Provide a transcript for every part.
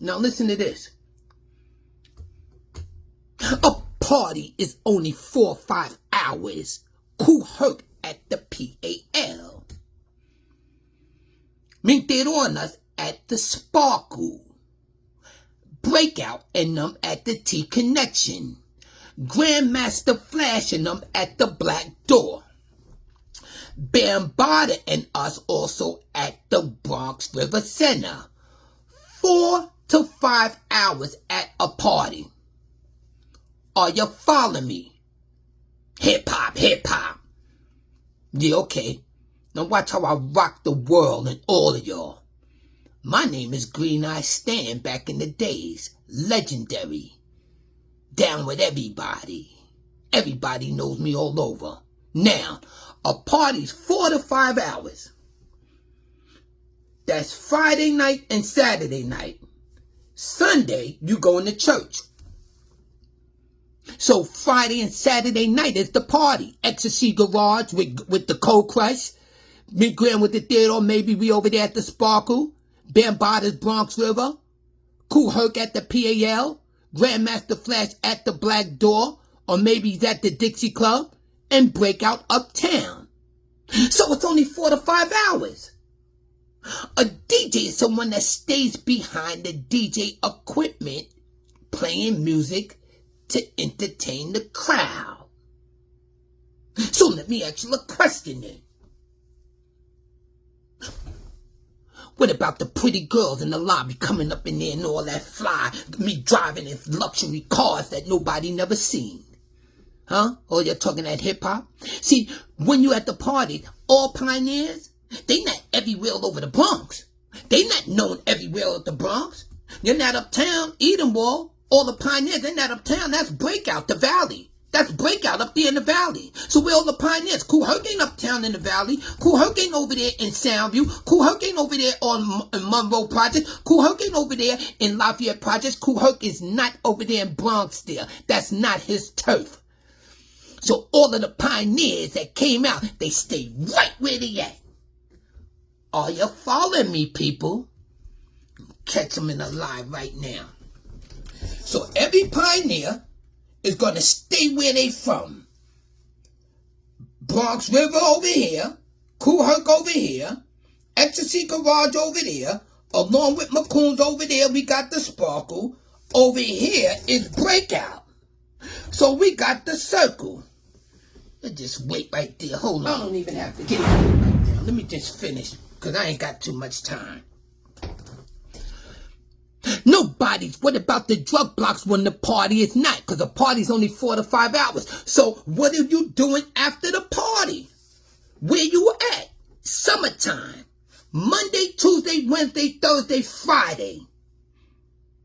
Now listen to this. A party is only 4 or 5 hours. Kool Herc at the PAL. Meet it on us at the Sparkle. Breakout and them at the T Connection. Grandmaster Flash and them at the Black Door. Bambada and us also at the Bronx River Center. 4 to 5 hours at a party. Are you following me? Hip hop, hip hop. Yeah, okay. Now watch how I rock the world and all of y'all. My name is Green Eye Stan back in the days. Legendary. Down with everybody. Everybody knows me all over. Now, a party's 4 to 5 hours. That's Friday night and Saturday night. Sunday, you going to church. So Friday and Saturday night is the party. Ecstasy Garage with the Cold Crush. Big Grand with the theater, maybe we over there at the Sparkle. Bambada's Bronx River. Kool Herc at the PAL. Grandmaster Flash at the Black Door. Or maybe he's at the Dixie Club. And Breakout uptown. So it's only 4 to 5 hours. A DJ is someone that stays behind the DJ equipment playing music to entertain the crowd. So let me ask you a question then. What about the pretty girls in the lobby coming up in there and all that fly, me driving in luxury cars that nobody never seen? Huh? Or you're talking that hip hop? See, when you at the party, all pioneers, they not everywhere all over the Bronx. They not known everywhere at the Bronx. You're not uptown, Edenwald. All the pioneers, they're not uptown. That's Breakout, the Valley. That's Breakout up there in the Valley. So where all the pioneers? Kool Herc ain't uptown in the Valley. Kool Herc ain't over there in Soundview. Kool Herc ain't over there on Monroe Project. Kool Herc ain't over there in Lafayette Projects. Kool Herc is not over there in Bronx there. That's not his turf. So all of the pioneers that came out, they stay right where they at. Are you following me, people? Catch them in a lie right now. So every pioneer is going to stay where they from. Bronx River over here, Kool Herc over here, Ecstasy Garage over there, along with McCoon's over there, we got the Sparkle. Over here is Breakout. So we got the circle. Let's just wait right there. Hold on. I don't even have to get it right now. Let me just finish, because I ain't got too much time. Nobody's. What about the drug blocks when the party is not? Because the party's only 4 to 5 hours. So what are you doing after the party? Where you at? Summertime. Monday, Tuesday, Wednesday, Thursday, Friday.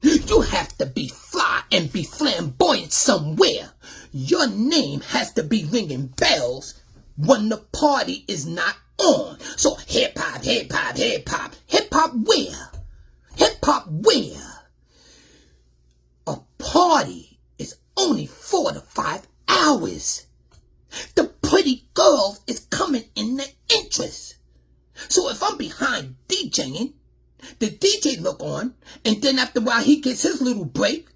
You have to be fly and be flamboyant somewhere. Your name has to be ringing bells when the party is not on. So hip hop, hip hop, hip hop. Hip hop where? Hip hop where? A party is only 4 to 5 hours. The pretty girls is coming in the interest. So if I'm behind DJing, the DJ look on, and then after a while he gets his little break,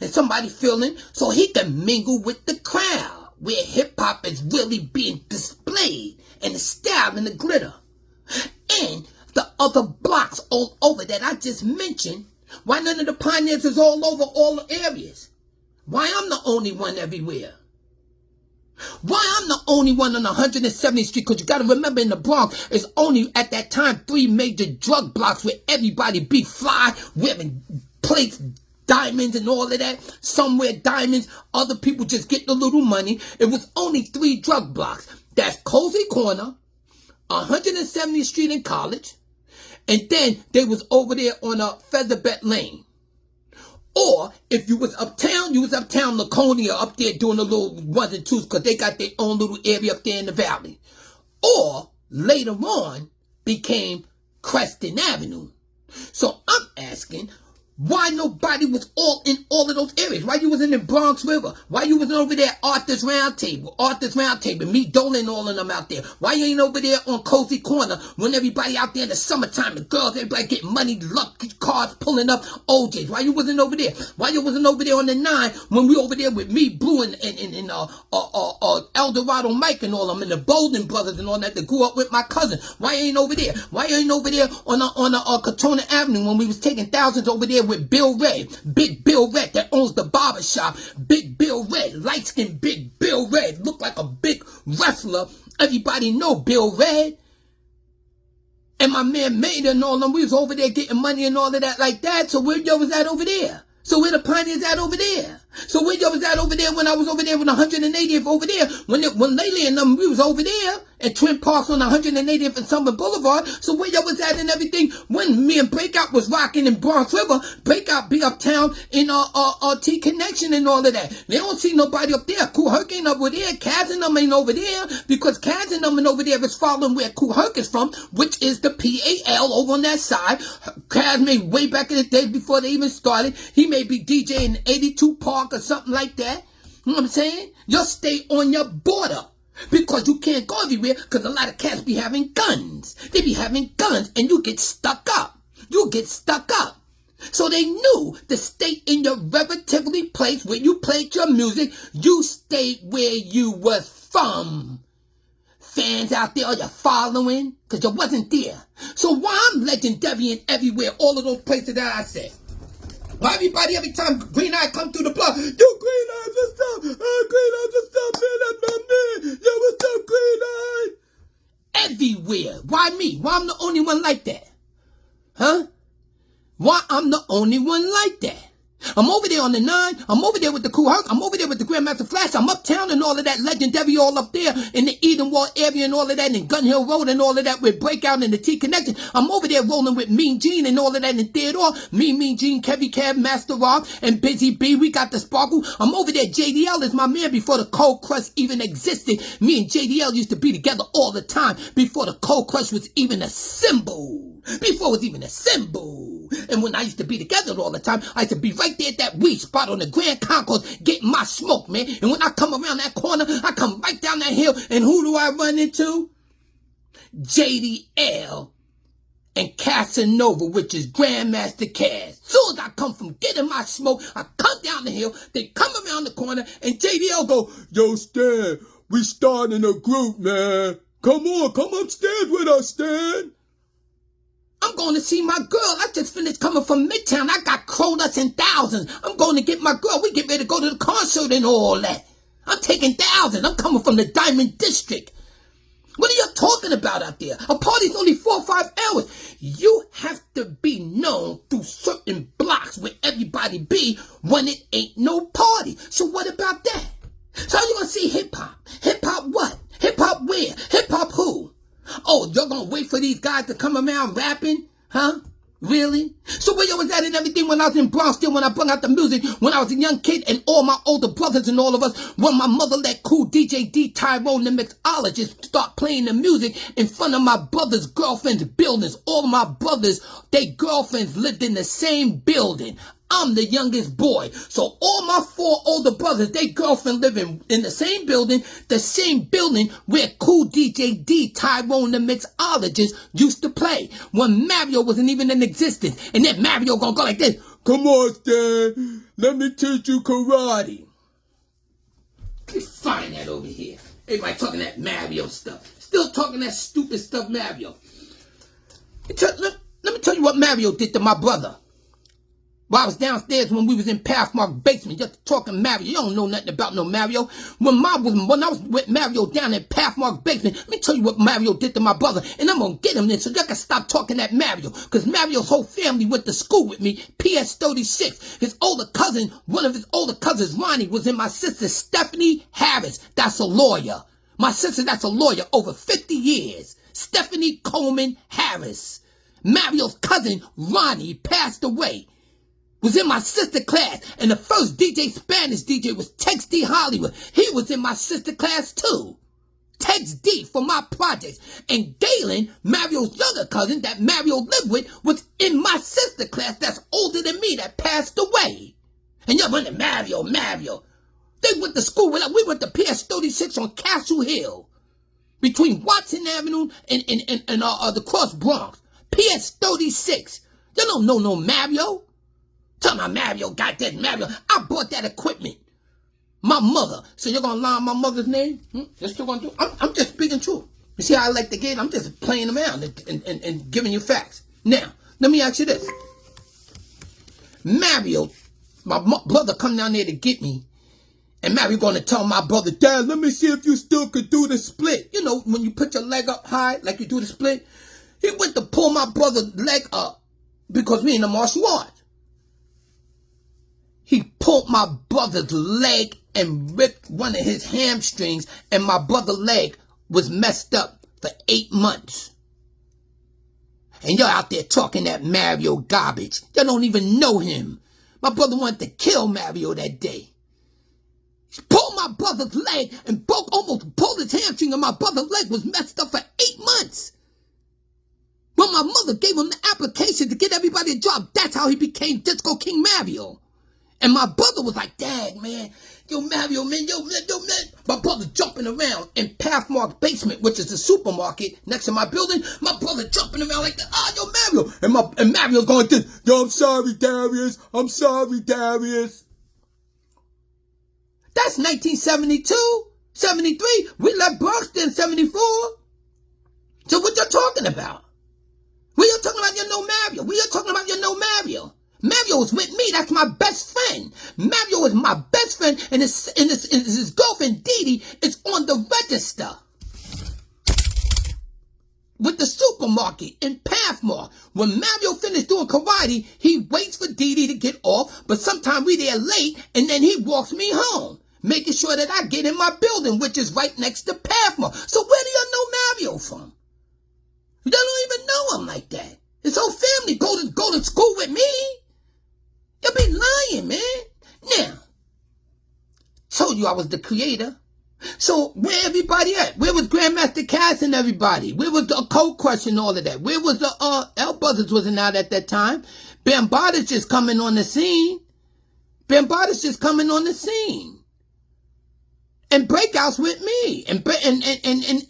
and somebody feeling, so he can mingle with the crowd, where hip hop is really being displayed, and the style and the glitter. And the other blocks all over that I just mentioned, why none of the pioneers is all over all the areas? Why I'm the only one everywhere? Why I'm the only one on 170th Street? Because you got to remember, in the Bronx, it's only at that time 3 major drug blocks where everybody be fly, wearing plates, diamonds and all of that. Some wear diamonds, other people just getting a little money. It was only 3 drug blocks. That's Cozy Corner, 170th Street in College, and then they was over there on a Featherbed Lane. Or if you was uptown Laconia up there doing the little 1s and 2s, because they got their own little area up there in the valley. Or later on became Creston Avenue. So I'm asking, Why nobody was all in all of those areas? Why you wasn't in Bronx River? Why you wasn't over there at Arthur's Round Table? Me, Dolan, all of them out there. Why you ain't over there on Cozy Corner when everybody out there in the summertime, the girls, everybody getting money, lucky cars pulling up OJs? Why you wasn't over there? Why you wasn't over there on the 9 when we over there with me, Blue, and Eldorado Mike and all of them, and the Bolden brothers and all that grew up with my cousin? Why you ain't over there? Why you ain't over there on Katona Avenue when we was taking thousands over there with Bill Red, Big Bill Red that owns the barber shop, Big Bill Red, light-skinned Big Bill Red, look like a big wrestler. Everybody know Bill Red. And my man Maynard and all of them, we was over there getting money and all of that like that. So where y'all was at over there? So where the pioneers at over there? So where y'all was at over there when I was over there with 180th over there? When Lele and them, we was over there at Twin Parks on 180th and Summer Boulevard. So where y'all was at and everything when me and Breakout was rocking in Bronx River? Breakout be uptown in T Connection and all of that. They don't see nobody up there. Kool Herc ain't over there. Kaz and them ain't over there because Kaz and them and over there is following where Kool Herc is from, which is the PAL over on that side. Kaz made way back in the day before they even started. He may be DJing 82 Park or something like that. You know what I'm saying? Just stay on your border. Because you can't go everywhere because a lot of cats be having guns. They be having guns and you get stuck up. You get stuck up. So they knew to stay in your relatively place where you played your music. You stayed where you was from. Fans out there, are you following? Because you wasn't there. So why I'm legendary and everywhere, all of those places that I said. Why everybody, every time Green Eye come through the block, yo, Green Eye, what's up? Green Eye, what's up, man? That's my man. Yo, what's up, Green Eye? Everywhere. Why me? Why I'm the only one like that? Huh? Why I'm the only one like that? I'm over there on the 9. I'm over there with the Kool Herc. I'm over there with the Grandmaster Flash. I'm uptown and all of that legendary all up there in the Eden Wall area and all of that and Gun Hill Road and all of that with Breakout and the T Connection. I'm over there rolling with Mean Gene and all of that in Theodore. Mean Gene, Kevy Cab, Master Rock, and Busy B. We got the sparkle. I'm over there. JDL is my man before the Cold Crush even existed. Me and JDL used to be together all the time before the Cold Crush was even a symbol. Before it was even a symbol. And when I used to be together all the time, I used to be right there at that weed spot on the Grand Concourse getting my smoke, man. And when I come around that corner, I come right down that hill. And who do I run into? JDL and Casanova, which is Grandmaster Caz. Soon as I come from getting my smoke, I come down the hill, they come around the corner, and JDL go, yo, Stan, we starting a group, man. Come on, come upstairs with us, Stan. I'm going to see my girl. I just finished coming from Midtown. I got Cronuts and thousands. I'm going to get my girl. We get ready to go to the concert and all that. I'm taking thousands. I'm coming from the Diamond District. What are you talking about out there? A party's only 4 or 5 hours. You have to be known through certain blocks where everybody be when it ain't no party. So what about that? So how you going to see hip-hop? Hip-hop what? Hip-hop where? Hip-hop who? Oh, you're going to wait for these guys to come around rapping? Huh? Really? So where you was at and everything when I was in Bronx, still when I brought out the music, when I was a young kid and all my older brothers and all of us, when my mother let cool DJ D Tyrone, the mixologist, start playing the music in front of my brother's girlfriend's buildings. All my brothers, their girlfriends lived in the same building. I'm the youngest boy. So all my 4 older brothers, they girlfriend living in the same building where cool DJ D Tyrone the mixologist used to play when Mario wasn't even in existence. And then Mario gonna go like this. Come on, Stan. Let me teach you karate. Let's find that over here. Everybody talking that Mario stuff. Still talking that stupid stuff, Mario. Let me tell you what Mario did to my brother. While I was downstairs when we was in Pathmark basement, just talking Mario. You don't know nothing about no Mario. When I was with Mario down in Pathmark basement, let me tell you what Mario did to my brother. And I'm going to get him then so y'all can stop talking that Mario. Because Mario's whole family went to school with me, PS 36. His older cousin, one of his older cousins, Ronnie, was in my sister Stephanie Harris. That's a lawyer. My sister, that's a lawyer over 50 years. Stephanie Coleman Harris. Mario's cousin, Ronnie, passed away. Was in my sister class, and the first Spanish DJ was Tex D Hollywood. He was in my sister class too. Tex D for my projects. And Galen, Mario's younger cousin that Mario lived with, was in my sister class that's older than me that passed away. And y'all went to Mario. They went to school with us. We went to PS 36 on Castle Hill. Between Watson Avenue and the Cross Bronx. PS 36. You don't know no Mario. Tell my Mario got that Mario. I bought that equipment. My mother. So you're going to lie on my mother's name? That's still going to do? I'm just speaking truth. You see how I like the game? I'm just playing around and giving you facts. Now, let me ask you this. Mario, my brother come down there to get me. And Mario going to tell my brother, Dad, let me see if you still could do the split. You know, when you put your leg up high, like you do the split. He went to pull my brother's leg up because we in the martial arts. He pulled my brother's leg and ripped one of his hamstrings, and my brother's leg was messed up for 8 months. And y'all out there talking that Mario garbage. Y'all don't even know him. My brother wanted to kill Mario that day. He pulled my brother's leg and almost pulled his hamstring, and my brother's leg was messed up for 8 months. When my mother gave him the application to get everybody a job, that's how he became Disco King Mario. And my brother was like, Dad, man, yo, Mario, man, yo, man. My brother jumping around in Pathmark basement, which is the supermarket next to my building. My brother jumping around like, yo, Mario. And Mario's going, yo, I'm sorry, Darius. That's 1972, 73. We left Bronx in 74. So what y'all talking about? We are talking about you know Mario. We are talking about you know Mario. Mario is with me. That's my best friend. Mario is my best friend, and his girlfriend Dee Dee is on the register with the supermarket in Pathmark. When Mario finished doing karate, he waits for Dee Dee to get off, but sometimes we there late, and then he walks me home, making sure that I get in my building, which is right next to Pathmark. So where do you know Mario from? You don't even know him like that. His whole family go to school with me. You be lying, man. Now, told you I was the creator. So where everybody at? Where was Grandmaster Cass and everybody? Where was the Cold Crush and all of that? Where was the L Brothers wasn't out at that time? Bambaada's just coming on the scene. And Breakout's with me. And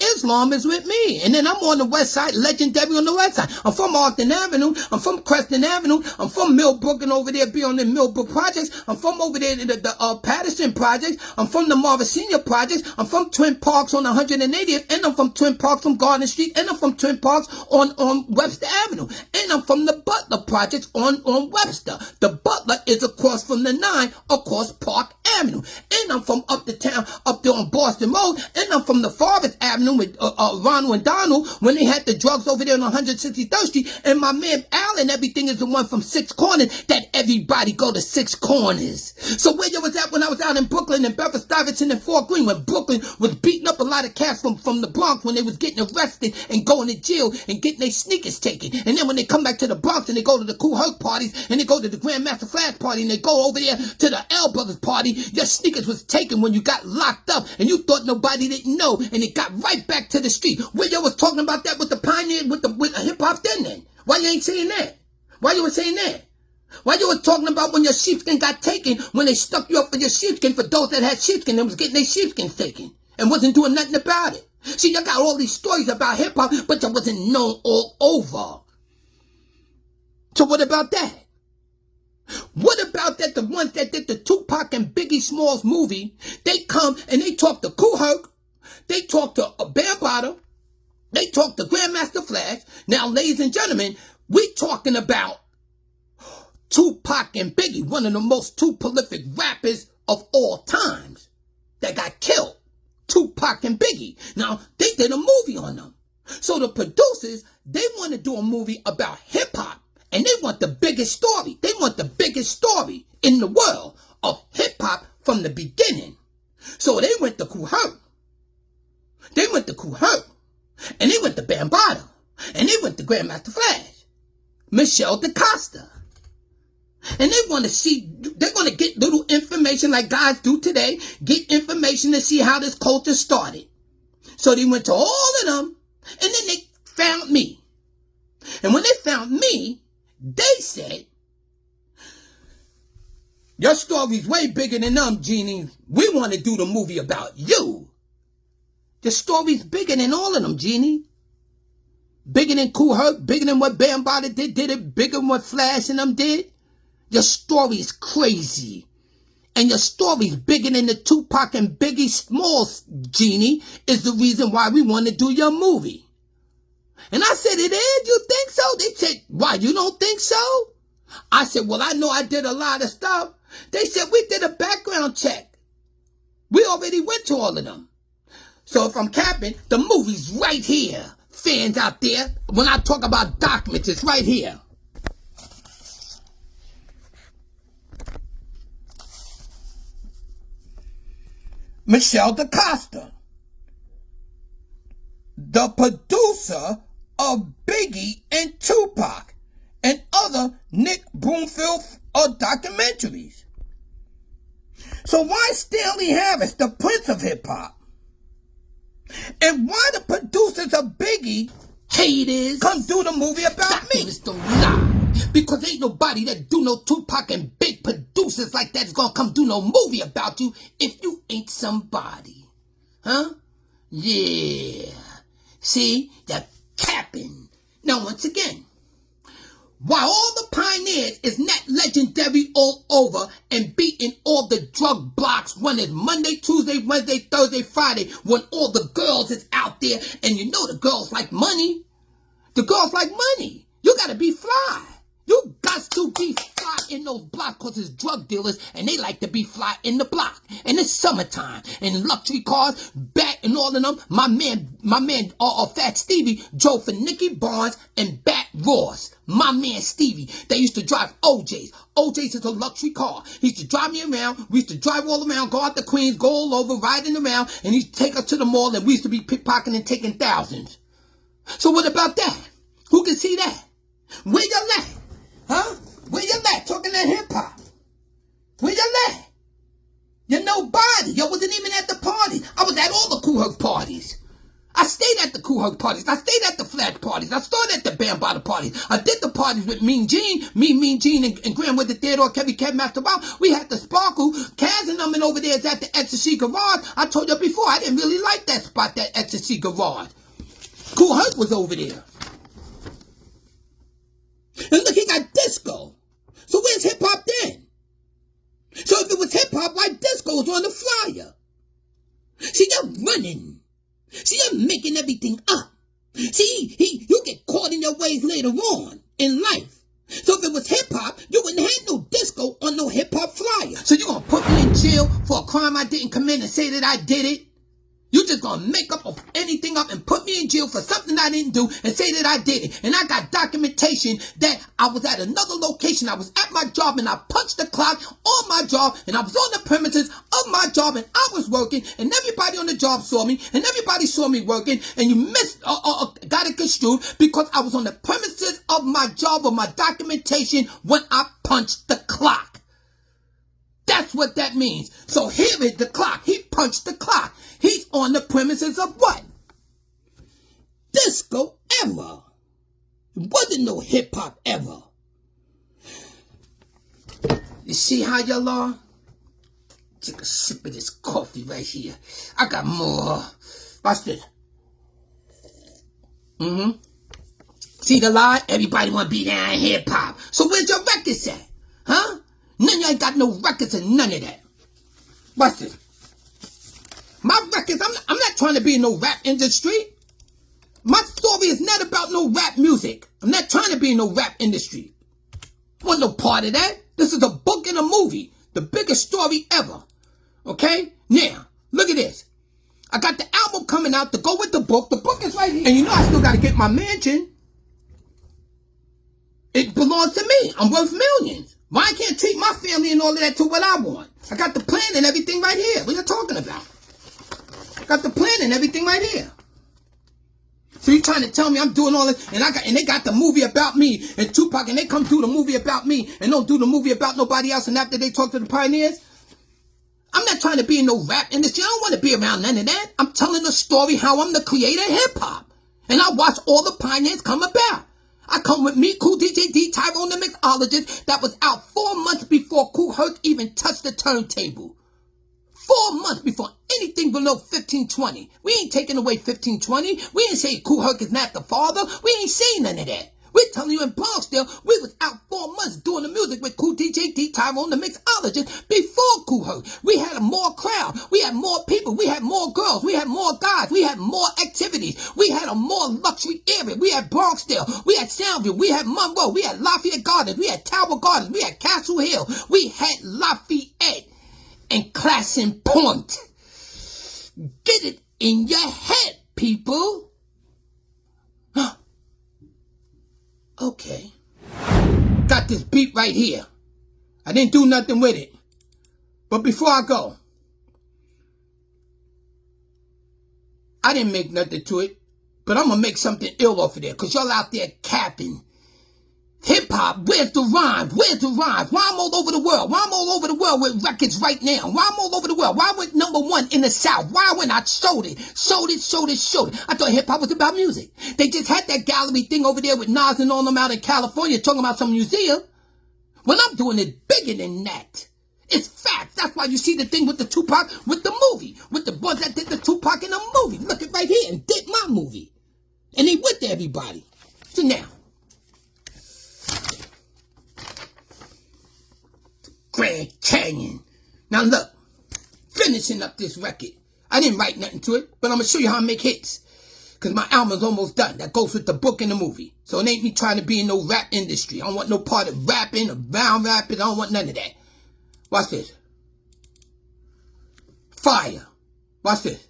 Islam is with me. And then I'm on the west side, legendary on the west side. I'm from Arthur Avenue. I'm from Creston Avenue. I'm from Millbrook and over there be on the Millbrook projects. I'm from over there in the Patterson projects. I'm from the Marva Senior projects. I'm from Twin Parks on 180th. And I'm from Twin Parks on Garden Street. And I'm from Twin Parks on Webster Avenue. And I'm from the Butler projects on Webster. The Butler is across from the 9 across Park Avenue. And I'm from up the town, up there on Boston Road, and I'm from the Forest Avenue with Ronald and Donald when they had the drugs over there on 163rd Street, and my man Allen, everything is the one from Six Corners, that everybody go to Six Corners. So where you was at when I was out in Brooklyn and Bedford Stuyvesant and Fort Greene, when Brooklyn was beating up a lot of cats from the Bronx when they was getting arrested and going to jail and getting their sneakers taken, and then when they come back to the Bronx and they go to the Kool Herc parties and they go to the Grandmaster Flash party and they go over there to the L Brothers party, your sneakers was taken when you got locked up and you thought nobody didn't know, and it got right back to the street. Where you was talking about that with the pioneer, with hip hop then? Why you ain't saying that? Why you was saying that? Why you was talking about when your sheepskin got taken, when they stuck you up for your sheepskin for those that had sheepskin and was getting their sheepskins taken and wasn't doing nothing about it? See, you got all these stories about hip hop, but you wasn't known all over. So what about that? What about that the ones that did the Tupac and Biggie Smalls movie, they come and they talk to Kool Herc, they talk to Bambaada, they talk to Grandmaster Flash. Now, ladies and gentlemen, we talking about Tupac and Biggie, one of the most two prolific rappers of all times that got killed. Tupac and Biggie. Now, they did a movie on them. So the producers, they want to do a movie about hip hop. And they want the biggest story. They want the biggest story in the world of hip-hop from the beginning. So they went to Kool Herc. And they went to Bambaada. And they went to Grandmaster Flash. Michelle DaCosta. And they want to see, they're going to get little information like guys do today. Get information to see how this culture started. So they went to all of them, and then they found me. And when they found me, they said, your story's way bigger than them, Genie. We want to do the movie about you. Your story's bigger than all of them, Genie. Bigger than Kool Herc, bigger than what Bambaataa did it, bigger than what Flash and them did. Your story's crazy. And your story's bigger than the Tupac and Biggie Smalls, Genie, is the reason why we want to do your movie. And I said, it is? You think so? They said, why, you don't think so? I said, well, I know I did a lot of stuff. They said, we did a background check. We already went to all of them. So if I'm capping, the movie's right here. Fans out there, when I talk about documents, it's right here. Michelle DaCosta, the producer of Biggie and Tupac and other Nick Broomfield documentaries. So why Stanley Harris, the Prince of Hip Hop? And why the producers of Biggie haters come do the movie about me? Don't lie. Because ain't nobody that do no Tupac and big producers like that is gonna come do no movie about you if you ain't somebody. Huh? Yeah. See? You're capping. Now once again, while all the pioneers is not legendary all over and beating all the drug blocks when it's Monday, Tuesday, Wednesday, Thursday, Friday, when all the girls is out there, and you know the girls like money. The girls like money. You gotta be fly. You got to be fly in those blocks because it's drug dealers and they like to be fly in the block. And it's summertime and luxury cars, Bat and all of them. My man, Fat Stevie drove for Nicky Barnes and Bat Ross. My man Stevie, they used to drive OJs. OJs is a luxury car. He used to drive me around. We used to drive all around, go out to Queens, go all over, riding around, and he used to take us to the mall, and we used to be pickpocketing and taking thousands. So what about that? Who can see that? Where you at? Huh? Where you at? Talking that hip-hop. Where you at? You're nobody. You wasn't even at the party. I was at all the Kool Herc parties. I stayed at the Kool Herc parties. I stayed at the Flash parties. I started at the Bambaataa parties. I did the parties with Mean Gene, and Grandmaster Theodore, Grandmaster Flash. We had the Sparkle. Kaz and them and over there is at the Ecstasy Garage. I told you before, I didn't really like that spot, that Ecstasy Garage. Kool Herc was over there. And look, he got disco. So where's hip-hop then? So if it was hip-hop, why disco was on the flyer? See, you're running. See, you're making everything up. See, you get caught in your ways later on in life. So if it was hip-hop, you wouldn't have no disco on no hip-hop flyer. So you're going to put me in jail for a crime I didn't commit and say that I did it? You just gonna make up of anything up and put me in jail for something I didn't do and say that I did it. And I got documentation that I was at another location. I was at my job and I punched the clock on my job and I was on the premises of my job and I was working and everybody on the job saw me and everybody saw me working and you got it construed because I was on the premises of my job with my documentation when I punched the clock. That's what that means. So here is the clock. He punched the clock. He's on the premises of what? Disco era. It wasn't no hip-hop era. You see how y'all are? Take a sip of this coffee right here. I got more. Watch this. See the lie? Everybody want to be down in hip-hop. So where's your records at? Huh? None of y'all ain't got no records and none of that. Watch this. My records, I'm not trying to be in no rap industry. My story is not about no rap music. I'm not trying to be in no rap industry. I want no part of that. This is a book and a movie. The biggest story ever. Okay? Now, look at this. I got the album coming out to go with the book. The book is right here. And you know I still got to get my mansion. It belongs to me. I'm worth millions. Why I can't treat my family and all of that to what I want? I got the plan and everything right here. What are you talking about? I got the plan and everything right here. So you trying to tell me I'm doing all this and they got the movie about me and Tupac and they come do the movie about me and don't do the movie about nobody else and after they talk to the pioneers? I'm not trying to be in no rap industry. I don't want to be around none of that. I'm telling a story how I'm the creator of hip-hop. And I watch all the pioneers come about. I come with me, Cool DJ D, Tyrone the mixologist, that was out 4 months before Kool Herc even touched the turntable. 4 months before anything below 1520. We ain't taking away 1520. We ain't saying Kool Herc is not the father. We ain't saying none of that. We're telling you in Bronx we was out 4 months doing the music with Cool DJ D, Tyrone the mixologist before Kool Herc. We had a more crowd. We had more people. We had more girls. We had more guys. We had more activities. We had a more luxury area. We had Bronxdale. We had Soundview. We had Monroe. We had Lafayette Gardens. We had Tower Gardens. We had Castle Hill. We had Lafayette and Classen Point. Get it in your head, people. Okay. Got this beat right here. I didn't do nothing with it. But before I go, I didn't make nothing to it, but I'm going to make something ill off of there, because y'all out there capping. Hip-hop, where's the rhyme? Where's the rhyme? Why I'm all over the world? Why I'm all over the world with records right now? Why I'm all over the world? Why I went #1 in the South? Why when I showed it? I thought hip-hop was about music. They just had that gallery thing over there with Nas and all them out in California talking about some museum. When I'm doing it bigger than that. It's facts. That's why you see the thing with the Tupac, with the movie. With the boys that did the Tupac in the movie. Look at right here and did my movie. And they with everybody. So now. Grand Canyon. Now look, finishing up this record. I didn't write nothing to it, but I'm going to show you how I make hits. Because my album's almost done. That goes with the book and the movie. So it ain't me trying to be in no rap industry. I don't want no part of rapping or bound rapping. I don't want none of that. Watch this. Fire. Watch this.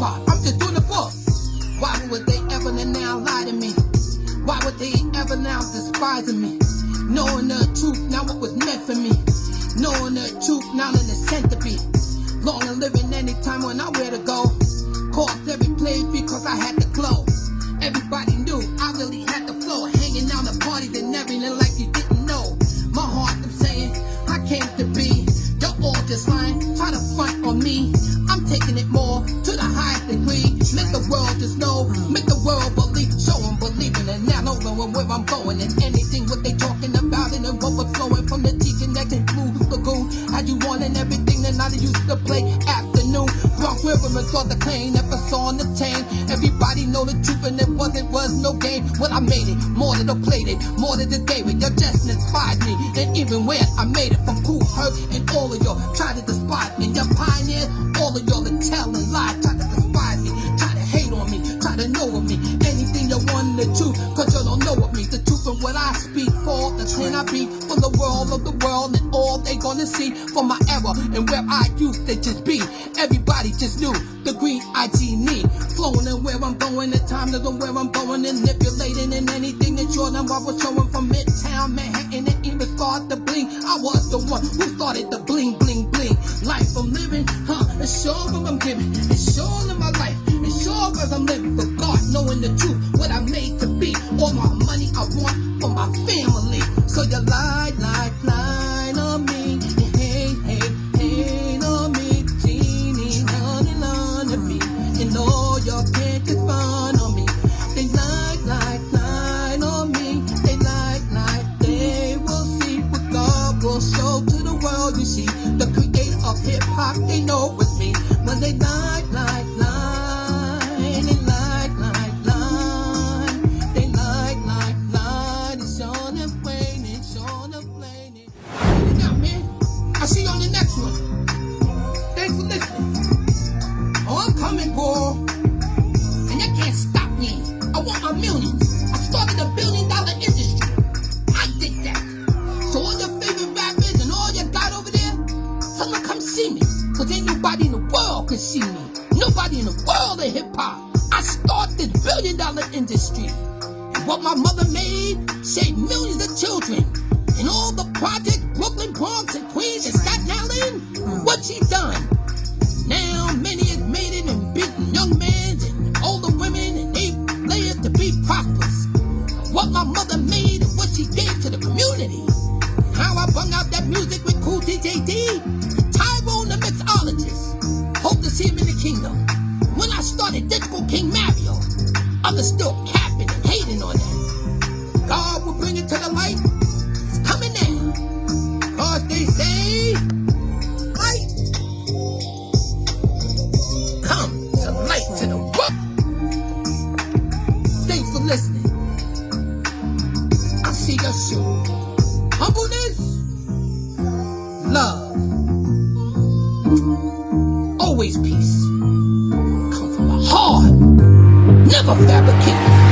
I'm just doing the book. Why would they ever now lie to me? Why would they ever now despising me? Knowing the truth, now what was meant for me. Knowing the truth, now in the centipede. Long and living anytime when I where to go. Cost every place because I had the glow. Everybody knew I really had the flow. Hanging out at parties and everything like you didn't know. My heart, I'm saying, I came to be. You're all just lying, try to front on me. I'm taking it more to the highest degree. Make the world just know, make the world believe. Show them believing and now knowing where I'm going. And anything what they talking about and what was flowing from the teaching that can blue lagoon. How you want and everything that I used to play afternoon. Bronx River and saw the claim, never saw on the chain. Everybody know the truth and it was no game. Well, I made it, more than I played it, more than just gave it. You just inspired me. And even when I made it from Kool Herc and all of y'all try to despise me. You're pioneers, all of y'all are telling lies, try to despise me, try to hate on me, try to know of me. Anything you want the truth, cause you don't know of me. The truth of what I speak for, the clean I be for the world of the world and all they gonna see from my era and where I used to just be. Everybody just knew the Green Eye Genie, flowing and where I'm going, the time to know where I'm going, manipulating and anything that you're I was showing from Midtown Manhattan and even start the bling. I was the one who started the bling bling bling. Life I'm living, it's sure what I'm giving, it's sure in my life, it's sure as I'm living for God, knowing the truth, what I'm made to be. All my money I want for my family. So you lie on me, hate on me, Genie, running under me. You know you can't just run on me. They lie on me. They lie, they will see what God will show to the world. You see, the creator of hip hop, they know it's me. When they lie, they lie, it's on the plane, it's on the plane. Now, man, I'll see you on the next one. Thanks for listening. Oh, I'm coming, bro. And you can't stop me. I want my millions. I started a $1 billion industry. I did that. So all your favorite rappers and all you got over there, tell them to come see me. Cause ain't nobody in the world can see me. Nobody in the world of hip hop. I started this $1 billion industry. And What my mother made saved millions of children. And all the projects, Brooklyn, Bronx, and Queens, and Staten Island, what she done? Now many has made it and beaten young men and older women, and they layered to be prosperous. What my mother made and what she gave to the community. And how I bung out that music with Cool DJD, Tyrone the mixologist. Hope to see him in the kingdom. When I started Disco King Mario, others still capping and hating on that. God will bring it to the light. It's coming now. Cause they say, light. Come to light to the world. Thanks for listening. I'll see you soon. Humbleness, love, always peace. Come from a heart, never fabricate.